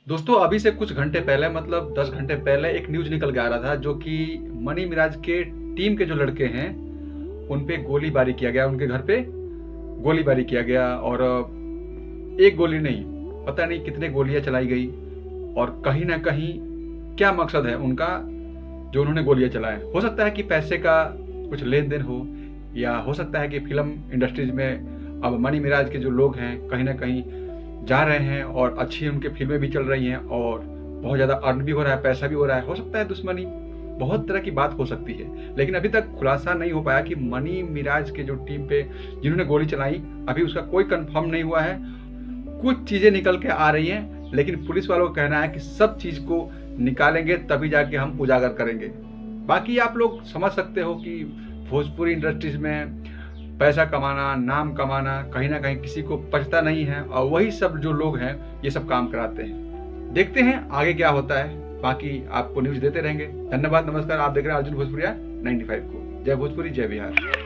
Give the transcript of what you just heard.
दोस्तों अभी से कुछ घंटे पहले मतलब 10 घंटे पहले एक न्यूज़ निकल के आ रहा था जो कि मनी मिराज के टीम के जो लड़के हैं उन पे गोलीबारी किया गया, उनके घर पे गोलीबारी किया गया और एक गोली नहीं, पता नहीं कितने गोलियां चलाई गई और कहीं ना कहीं क्या मकसद है उनका जो उन्होंने गोलियां चलाए। हो सकता है कि पैसे का कुछ लेन देन हो या हो सकता है कि फिल्म इंडस्ट्रीज में अब मनी मिराज के जो लोग हैं कहीं ना कहीं जा रहे हैं और अच्छी उनकी फिल्में भी चल रही हैं और बहुत ज़्यादा अर्न भी हो रहा है, पैसा भी हो रहा है। हो सकता है दुश्मनी, बहुत तरह की बात हो सकती है, लेकिन अभी तक खुलासा नहीं हो पाया कि मनी मिराज के जो टीम पे जिन्होंने गोली चलाई अभी उसका कोई कंफर्म नहीं हुआ है। कुछ चीज़ें निकल के आ रही हैं, लेकिन पुलिस वालों का कहना है कि सब चीज़ को निकालेंगे तभी जाके हम उजागर करेंगे। बाकी आप लोग समझ सकते हो कि भोजपुरी इंडस्ट्रीज में पैसा कमाना, नाम कमाना कहीं ना कहीं किसी को पचता नहीं है और वही सब जो लोग हैं ये सब काम कराते हैं। देखते हैं आगे क्या होता है, बाकी आपको न्यूज देते रहेंगे। धन्यवाद, नमस्कार। आप देख रहे हैं अर्जुन भोजपुरिया 95 को। जय भोजपुरी, जय बिहार।